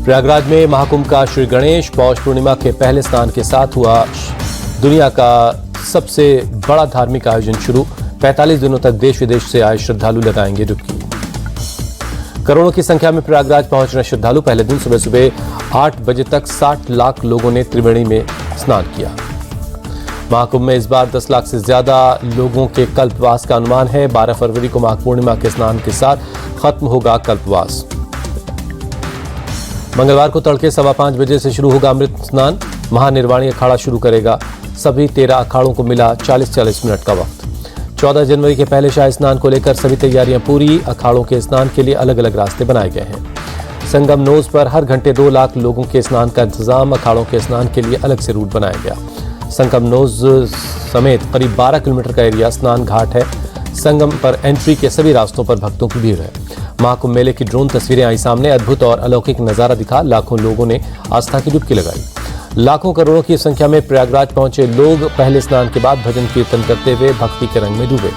प्रयागराज में महाकुंभ का श्री गणेश पौष पूर्णिमा के पहले स्नान के साथ हुआ दुनिया का सबसे बड़ा धार्मिक आयोजन शुरू। 45 दिनों तक देश विदेश से आए श्रद्धालु लगाएंगे डुबकी। करोड़ों की संख्या में प्रयागराज पहुंच रहे श्रद्धालु पहले दिन सुबह सुबह 8 बजे तक 60 लाख लोगों ने त्रिवेणी में स्नान किया। महाकुंभ में इस बार 10 लाख से ज्यादा लोगों के कल्पवास का अनुमान है। 12 फरवरी को माघ पूर्णिमा के स्नान के साथ खत्म होगा कल्पवास। मंगलवार को तड़के 5:15 बजे से शुरू होगा अमृत स्नान। महानिर्वाणी अखाड़ा शुरू करेगा। सभी 13 अखाड़ों को मिला 40-40 मिनट का वक्त। 14 जनवरी के पहले शाही स्नान को लेकर सभी तैयारियां पूरी। अखाड़ों के स्नान के लिए अलग अलग रास्ते बनाए गए हैं। संगम नोज पर हर घंटे 2 लाख लोगों के स्नान का इंतजाम। अखाड़ों के स्नान के लिए अलग से रूट बनाया गया। संगम नोज समेत करीब 12 किलोमीटर का एरिया स्नान घाट है। संगम पर एंट्री के सभी रास्तों पर भक्तों की भीड़ है। महाकुंभ मेले की ड्रोन तस्वीरें आई सामने। अद्भुत और अलौकिक नजारा दिखा। लाखों लोगों ने आस्था की डुबकी लगाई। लाखों करोड़ों की संख्या में प्रयागराज पहुंचे लोग पहले स्नान के बाद भजन कीर्तन करते हुए भक्ति के रंग में डूबे।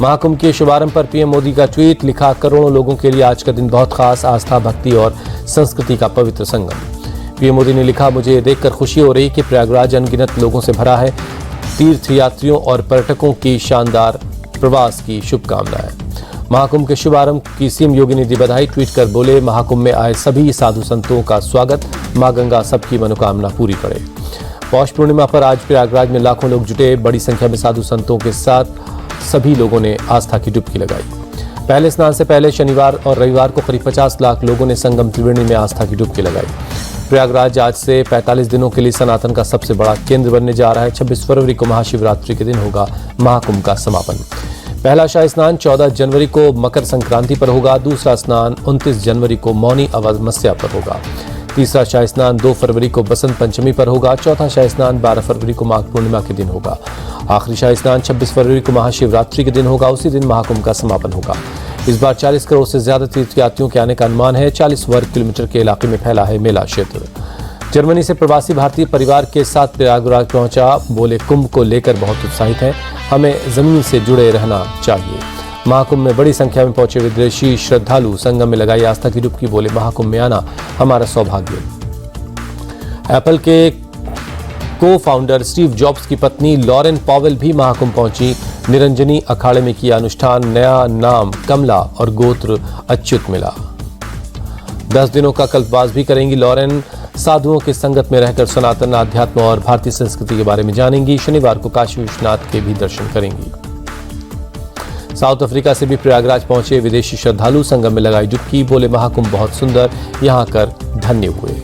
महाकुंभ के शुभारंभ पर पीएम मोदी का ट्वीट लिखा, करोड़ों लोगों के लिए आज का दिन बहुत खास, आस्था, भक्ति और संस्कृति का पवित्र संगम। पीएम मोदी ने लिखा, मुझे ये देखकर खुशी हो रही कि प्रयागराज अनगिनत लोगों से भरा है। तीर्थयात्रियों और पर्यटकों की शानदार प्रवास की शुभकामनाएं। महाकुंभ के शुभारंभ की सीएम योगी ने दी बधाई। ट्वीट कर बोले, महाकुंभ में आए सभी साधु संतों का स्वागत। मां गंगा सबकी मनोकामना पूरी करे। पौष पूर्णिमा पर आज प्रयागराज में लाखों लोग जुटे। बड़ी संख्या में साधु संतों के साथ सभी लोगों ने आस्था की डुबकी लगाई। पहले स्नान से पहले शनिवार और रविवार को करीब 50 लाख लोगों ने संगम त्रिवेणी में आस्था की डुबकी लगाई। प्रयागराज आज से 45 दिनों के लिए सनातन का सबसे बड़ा केंद्र बनने जा रहा है। 26 फरवरी को महाशिवरात्रि के दिन होगा महाकुंभ का समापन। पहला शाही स्नान 14 जनवरी को मकर संक्रांति पर होगा। दूसरा स्नान 29 जनवरी को मौनी अमावस्या पर होगा। तीसरा शाही स्नान 2 फरवरी को बसंत पंचमी पर होगा। चौथा शाही स्नान 12 फरवरी को माघ पूर्णिमा के दिन होगा। आखिरी शाही स्नान 26 फरवरी को महाशिवरात्रि के दिन होगा। उसी दिन महाकुंभ का समापन होगा। इस बार 40 करोड़ से ज्यादा तीर्थयात्रियों के आने का अनुमान है। 40 वर्ग किलोमीटर के इलाके में फैला है मेला क्षेत्र। जर्मनी से प्रवासी भारतीय परिवार के साथ प्रयागराज पहुंचा। बोले, कुंभ को लेकर बहुत उत्साहित हैं। हमें जमीन से जुड़े रहना चाहिए। महाकुंभ में बड़ी संख्या में पहुंचे विदेशी श्रद्धालु संगम में लगाई आस्था की डुबकी। बोले, महाकुंभ में आना हमारा सौभाग्य। एप्पल के को फाउंडर स्टीव जॉब्स की पत्नी लॉरेन पॉवेल भी महाकुंभ पहुंची। निरंजनी अखाड़े में किया अनुष्ठान। नया नाम कमला और गोत्र अच्युत मिला। 10 दिनों का कल्पवास भी करेंगी लॉरेन। साधुओं की संगत में रहकर सनातन अध्यात्म और भारतीय संस्कृति के बारे में जानेंगी। शनिवार को काशी विश्वनाथ के भी दर्शन करेंगी। साउथ अफ्रीका से भी प्रयागराज पहुंचे विदेशी श्रद्धालु संगम में लगाई डुबकी। बोले, महाकुंभ बहुत सुंदर, यहां कर धन्य हुए।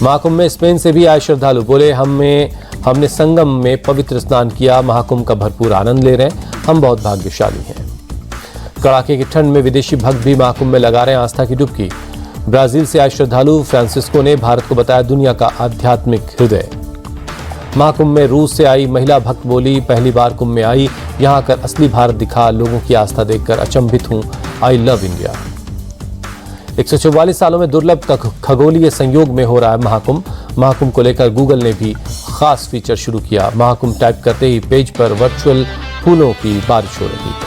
महाकुंभ में स्पेन से भी आए श्रद्धालु। बोले, हमने संगम में पवित्र स्नान किया। महाकुंभ का भरपूर आनंद ले रहे हैं। हम बहुत भाग्यशाली हैं। कड़ाके की ठंड में विदेशी भक्त भी महाकुंभ में लगा रहे हैं आस्था की डुबकी। ब्राजील से आए श्रद्धालु फ्रांसिस्को ने भारत को बताया दुनिया का आध्यात्मिक हृदय। महाकुंभ में रूस से आई महिला भक्त बोली, पहली बार कुंभ में आई, यहां कर असली भारत दिखा। लोगों की आस्था देखकर अचंभित हूं। I love India. 144 सालों में दुर्लभ खगोलीय संयोग में हो रहा है महाकुंभ। महाकुंभ को लेकर गूगल ने भी खास फीचर शुरू किया। महाकुंभ टाइप करते ही पेज पर वर्चुअल फूलों की बारिश हो रही है।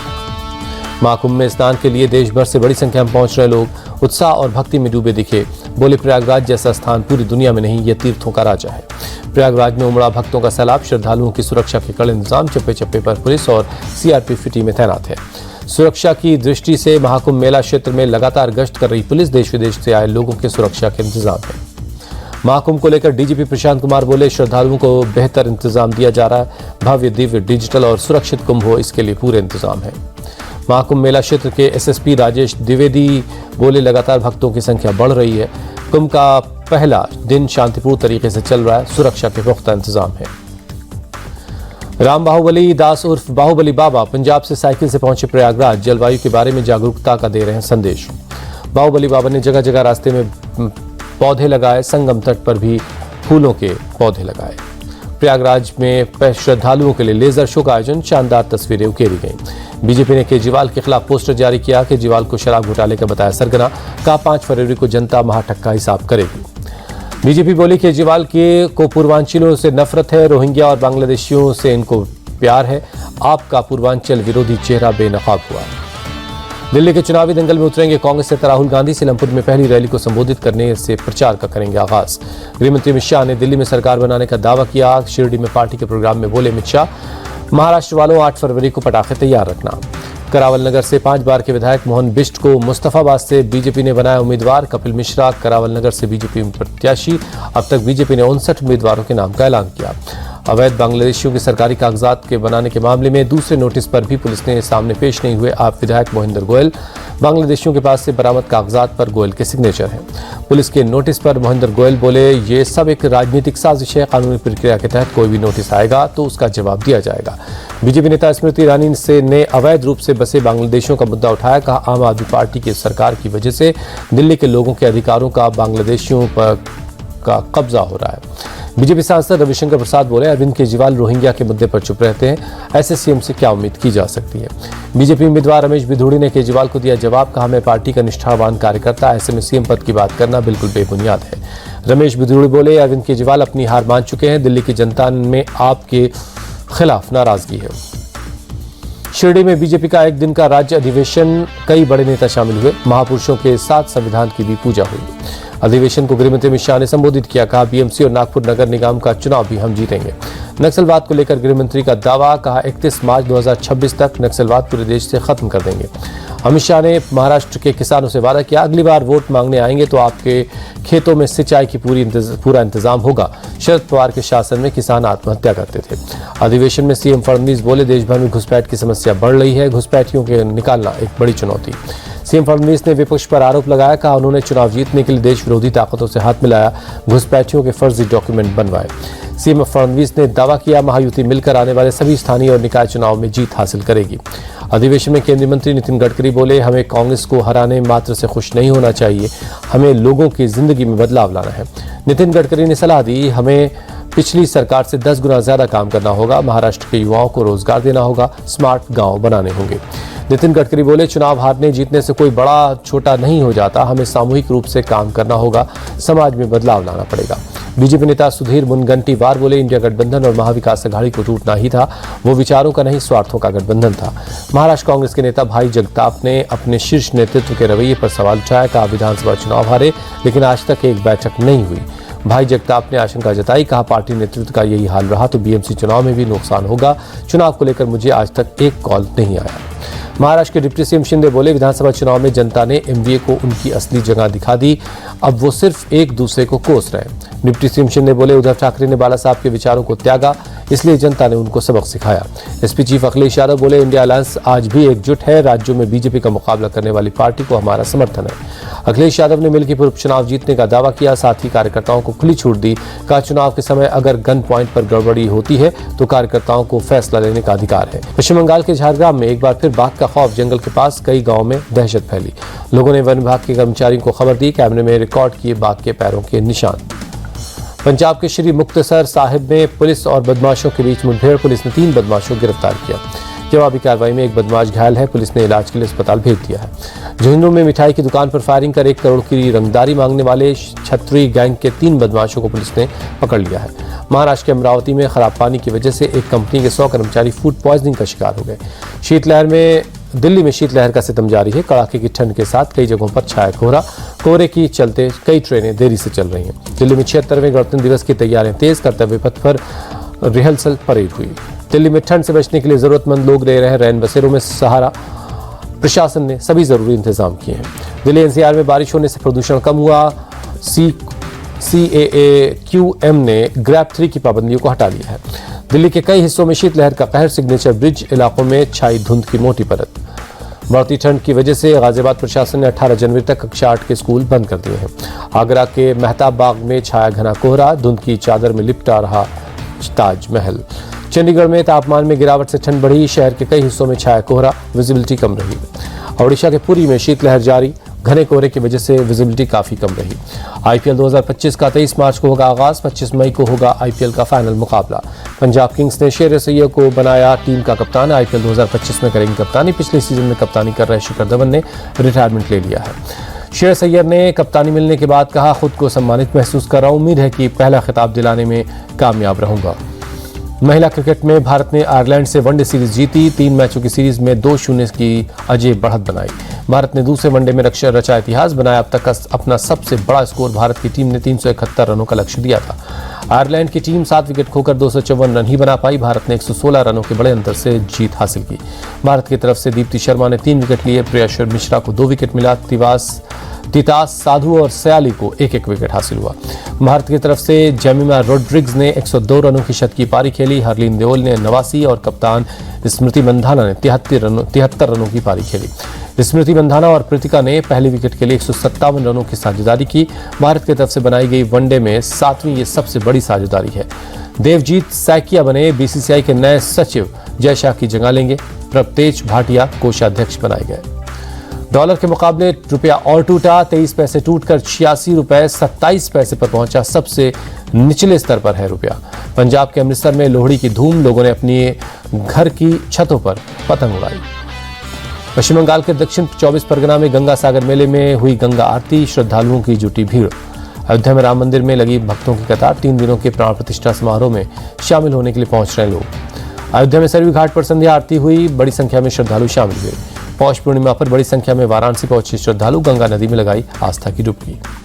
महाकुंभ में स्नान के लिए देश भर से बड़ी संख्या में पहुंच रहे लोग उत्साह और भक्ति में डूबे दिखे। बोले, प्रयागराज जैसा स्थान पूरी दुनिया में नहीं, यह तीर्थों का राजा है। प्रयागराज में उमड़ा भक्तों का सैलाब। श्रद्धालुओं की सुरक्षा के कड़े इंतजाम। चप्पे चप्पे पर पुलिस और सीआरपीएफ टीमें तैनात है। सुरक्षा की दृष्टि से महाकुंभ मेला क्षेत्र में लगातार गश्त कर रही पुलिस। देश विदेश से आए लोगों के सुरक्षा के इंतजाम है। महाकुंभ को लेकर डीजीपी प्रशांत कुमार बोले, श्रद्धालुओं को बेहतर इंतजाम दिया जा रहा है। भव्य, दिव्य, डिजिटल और सुरक्षित कुंभ हो, इसके लिए पूरे इंतजाम है। महाकुंभ मेला क्षेत्र के एसएसपी राजेश द्विवेदी बोले, लगातार भक्तों की संख्या बढ़ रही है। कुंभ का पहला दिन शांतिपूर्ण तरीके से चल रहा है। सुरक्षा के पुख्ता इंतजाम है। राम बाहुबली दास उर्फ बाहुबली बाबा पंजाब से साइकिल से पहुंचे प्रयागराज। जलवायु के बारे में जागरूकता का दे रहे हैं संदेश। बाहुबली बाबा ने जगह जगह रास्ते में पौधे लगाए। संगम तट पर भी फूलों के पौधे लगाए। प्रयागराज में श्रद्धालुओं के लिए लेजर शो का आयोजन। शानदार तस्वीरें उकेरी गईं। बीजेपी ने केजरीवाल के खिलाफ पोस्टर जारी किया। केजरीवाल को शराब घोटाले का बताया सरगना। कहा, 5 फरवरी को जनता महाठग का हिसाब करेगी। बीजेपी बोली, केजरीवाल को पूर्वांचलियों से नफरत है। रोहिंग्या और बांग्लादेशियों से इनको प्यार है। आपका पूर्वांचल विरोधी चेहरा बेनकाब हुआ। दिल्ली के चुनावी दंगल में उतरेंगे कांग्रेस नेता राहुल गांधी। सीलमपुर में पहली रैली को संबोधित करने से प्रचार का करेंगे आगाज। गृहमंत्री अमित शाह ने दिल्ली में सरकार बनाने का दावा किया। शिरडी में पार्टी के प्रोग्राम में बोले अमित शाह, महाराष्ट्र वालों 8 फरवरी को पटाखे तैयार रखना। करावल नगर से 5 बार के विधायक मोहन बिष्ट को मुस्तफाबाद से बीजेपी ने बनाया उम्मीदवार। कपिल मिश्रा करावल नगर से बीजेपी प्रत्याशी। अब तक बीजेपी ने 59 उम्मीदवारों के नाम का ऐलान किया। अवैध बांग्लादेशियों के सरकारी कागजात के बनाने के मामले में दूसरे नोटिस पर भी पुलिस ने सामने पेश नहीं हुए आप विधायक मोहिंदर गोयल। बांग्लादेशियों के पास से बरामद कागजात पर गोयल के सिग्नेचर हैं। पुलिस के नोटिस पर मोहिंदर गोयल बोले, ये सब एक राजनीतिक साजिश है। कानूनी प्रक्रिया के तहत कोई भी नोटिस आएगा तो उसका जवाब दिया जाएगा। बीजेपी नेता स्मृति ईरानी ने अवैध रूप से बसे बांग्लादेशियों का मुद्दा उठाया। कहा, आम आदमी पार्टी की सरकार की वजह से दिल्ली के लोगों के अधिकारों का बांग्लादेशियों पर का कब्जा हो रहा है। बीजेपी सांसद रविशंकर प्रसाद बोले, अरविंद केजरीवाल रोहिंग्या के मुद्दे पर चुप रहते हैं, ऐसे सीएम से क्या उम्मीद की जा सकती है। बीजेपी उम्मीदवार रमेश बिधूड़ी ने केजरीवाल को दिया जवाब। कहा, मैं पार्टी का निष्ठावान कार्यकर्ता, ऐसे में सीएम पद की बात करना बिल्कुल बेबुनियाद है। रमेश बिधूड़ी बोले, अरविंद केजरीवाल अपनी हार मान चुके हैं, दिल्ली की जनता में आपके खिलाफ नाराजगी है। शिरडी में बीजेपी का एक दिन का राज्य अधिवेशन, कई बड़े नेता शामिल हुए। महापुरुषों के साथ संविधान की भी पूजा हुई। अधिवेशन को गृहमंत्री अमित शाह ने संबोधित किया। कहा, बीएमसी और नागपुर नगर निगम का चुनाव भी हम जीतेंगे। नक्सलवाद को लेकर गृहमंत्री का दावा। कहा, 31 मार्च 2026 तक नक्सलवाद पूरे देश से खत्म कर देंगे। अमित शाह ने महाराष्ट्र के किसानों से वादा किया, अगली बार वोट मांगने आएंगे तो आपके खेतों में सिंचाई की पूरा इंतजाम होगा। शरद पवार के शासन में किसान आत्महत्या करते थे। अधिवेशन में सीएम फडणवीस बोले, देश भर में घुसपैठ की समस्या बढ़ रही है, घुसपैठियों के निकालना एक बड़ी चुनौती। सीएम फडणवीस ने विपक्ष पर आरोप लगाया। कहा, उन्होंने चुनाव जीतने के लिए देश विरोधी ताकतों से हाथ मिलाया, घुसपैठियों के फर्जी डॉक्यूमेंट बनवाए। सीएम फडणवीस ने दावा किया, महायुति मिलकर आने वाले सभी स्थानीय और निकाय चुनाव में जीत हासिल करेगी। अधिवेशन में केंद्रीय मंत्री नितिन गडकरी बोले, हमें कांग्रेस को हराने मात्र से खुश नहीं होना चाहिए, हमें लोगों की जिंदगी में बदलाव लाना है। नितिन गडकरी ने सलाह दी, हमें पिछली सरकार से 10 गुना ज्यादा काम करना होगा, महाराष्ट्र के युवाओं को रोजगार देना होगा, स्मार्ट गांव बनाने होंगे। नितिन गडकरी बोले, चुनाव हारने जीतने से कोई बड़ा छोटा नहीं हो जाता, हमें सामूहिक रूप से काम करना होगा, समाज में बदलाव लाना पड़ेगा। बीजेपी नेता सुधीर मुनगंटीवार बोले, इंडिया गठबंधन और महाविकास अघाड़ी को टूटना ही था, वो विचारों का नहीं स्वार्थों का गठबंधन था। महाराष्ट्र कांग्रेस के नेता भाई जगताप ने अपने शीर्ष नेतृत्व के रवैये पर सवाल उठाया। कहा, विधानसभा चुनाव हारे लेकिन आज तक एक बैठक नहीं हुई। भाई जगताप ने आशंका जताई। कहा, पार्टी नेतृत्व का यही हाल रहा तो बीएमसी चुनाव में भी नुकसान होगा। चुनाव को लेकर मुझे आज तक एक कॉल नहीं आया। महाराष्ट्र के डिप्टी सीएम शिंदे बोले, विधानसभा चुनाव में जनता ने एमवीए को उनकी असली जगह दिखा दी, अब वो सिर्फ एक दूसरे को कोस रहे हैं। डिप्टी सीएम शिंदे बोले, उद्धव ठाकरे ने बाला साहब के विचारों को त्यागा, इसलिए जनता ने उनको सबक सिखाया। एसपी चीफ अखिलेश यादव बोले, इंडिया अलायंस आज भी एकजुट है, राज्यों में बीजेपी का मुकाबला करने वाली पार्टी को हमारा समर्थन है। अखिलेश यादव ने मिलकर उपचुनाव जीतने का दावा किया, साथ ही कार्यकर्ताओं को खुली छूट दी। कहा, चुनाव के समय अगर गन पॉइंट पर गड़बड़ी होती है तो कार्यकर्ताओं को फैसला लेने का अधिकार है। पश्चिम बंगाल के झारग्राम में एक बार फिर बाघ का खौफ, जंगल के पास कई गाँव में दहशत फैली। लोगों ने वन विभाग के कर्मचारियों को खबर दी, कैमरे में रिकॉर्ड किए बाघ के पैरों के निशान। पंजाब के श्री मुक्तसर साहिब में पुलिस और बदमाशों के बीच मुठभेड़, पुलिस ने 3 बदमाशों को गिरफ्तार किया। जवाबी कार्रवाई में एक बदमाश घायल है, पुलिस ने इलाज के लिए अस्पताल भेज दिया है। झुंझुनू में मिठाई की दुकान पर फायरिंग कर 1 करोड़ की रंगदारी मांगने वाले छतरी गैंग के 3 बदमाशों को पुलिस ने पकड़ लिया है। महाराष्ट्र के अमरावती में खराब पानी की वजह से एक कंपनी के 100 कर्मचारी फूड पॉइजनिंग का शिकार हो गए। शीतलहर में दिल्ली में शीतलहर का सितम जारी है। कड़ाके की ठंड के साथ कई जगहों पर छाया कोहरा, कोहरे की चलते कई ट्रेनें देरी से चल रही हैं। दिल्ली में 76वें गणतंत्र दिवस की तैयारियां तेज, कर्तव्य पथ पर रिहर्सल परेड हुई। दिल्ली में ठंड से बचने के लिए जरूरतमंद लोग ले रहे हैं रैन बसेरों में सहारा, प्रशासन ने सभी जरूरी इंतजाम किए हैं। दिल्ली एनसीआर में बारिश होने से प्रदूषण कम हुआ। CAAQM ने ग्रैप 3 की पाबंदियों को हटा लिया है। दिल्ली के कई हिस्सों में शीतलहर का कहर, सिग्नेचर ब्रिज इलाकों में छाई धुंध की मोटी परत। बढ़ती ठंड की वजह से गाजियाबाद प्रशासन ने 18 जनवरी तक कक्षा 8 के स्कूल बंद कर दिए हैं। आगरा के मेहताब बाग में छाया घना कोहरा, धुंध की चादर में लिपटा रहा ताजमहल। चंडीगढ़ में तापमान में गिरावट से ठंड बढ़ी, शहर के कई हिस्सों में छाया कोहरा, विजिबिलिटी कम रही। ओडिशा के पुरी में शीतलहर जारी, घने कोहरे की वजह से विजिबिलिटी काफी कम रही। आईपीएल 2025 का 23 मार्च को होगा आगाज, 25 मई को होगा आईपीएल का फाइनल मुकाबला। पंजाब किंग्स ने शेर सैयद को बनाया टीम का कप्तान, आईपीएल 2025 में करेंगे कप्तानी। पिछले सीजन में कप्तानी कर रहे शिखर धवन ने रिटायरमेंट ले लिया है। शेर सैयद ने कप्तानी मिलने के बाद कहा, खुद को सम्मानित महसूस कर रहा हूं, उम्मीद है कि पहला खिताब दिलाने में कामयाब रहूंगा। महिला क्रिकेट में भारत ने आयरलैंड से वनडे सीरीज जीती। 3 मैचों की सीरीज में 2-0 की अजय बढ़त बनाई। भारत ने दूसरे वनडे में रचा इतिहास बनाया। अब तक का अपना सबसे बड़ा स्कोर भारत की टीम ने 371 रनों का लक्ष्य दिया था। आयरलैंड की टीम 7 विकेट खोकर 254 रन ही बना पाई। भारत ने 116 रनों के बड़े अंतर से जीत हासिल की। भारत की तरफ से दीप्ति शर्मा ने 3 विकेट लिए। प्रियशर मिश्रा को 2 विकेट मिला। तितास साधु और सयाली को 1-1 विकेट हासिल हुआ। भारत की तरफ से जेमिमा रोड्रिग्स ने 102 रनों की शतकीय पारी खेली। हरलीन देओल ने 89 और कप्तान स्मृति मंधाना ने 73 रनों की पारी खेली। स्मृति मंधाना और प्रीतिका ने पहले विकेट के लिए 157 रनों की साझेदारी की। भारत की तरफ से बनाई गई वनडे में 7वीं ये सबसे बड़ी साझेदारी है। देवजीत सैकिया बने बीसीसीआई के नए सचिव। जय शाह की जगह लेंगे। प्रभतेज भाटिया कोषाध्यक्ष बनाए गए। डॉलर के मुकाबले रुपया और टूटा। 23 पैसे टूटकर 86 रुपए 27 पैसे पर पहुंचा। सबसे निचले स्तर पर है रुपया। पंजाब के अमृतसर में लोहड़ी की धूम। लोगों ने अपनी घर की छतों पर पतंग उड़ाई। पश्चिम बंगाल के दक्षिण 24 परगना में गंगा सागर मेले में हुई गंगा आरती। श्रद्धालुओं की जुटी भीड़। अयोध्या में राम मंदिर में लगी भक्तों की कतार। 3 दिनों के प्राण प्रतिष्ठा समारोह में शामिल होने के लिए पहुंच रहे लोग। अयोध्या में सरयू घाट पर संध्या आरती हुई। बड़ी संख्या में श्रद्धालु शामिल हुए। पौष पूर्णिमा पर बड़ी संख्या में वाराणसी पहुंचे श्रद्धालु गंगा नदी में लगाई आस्था की डुबकी।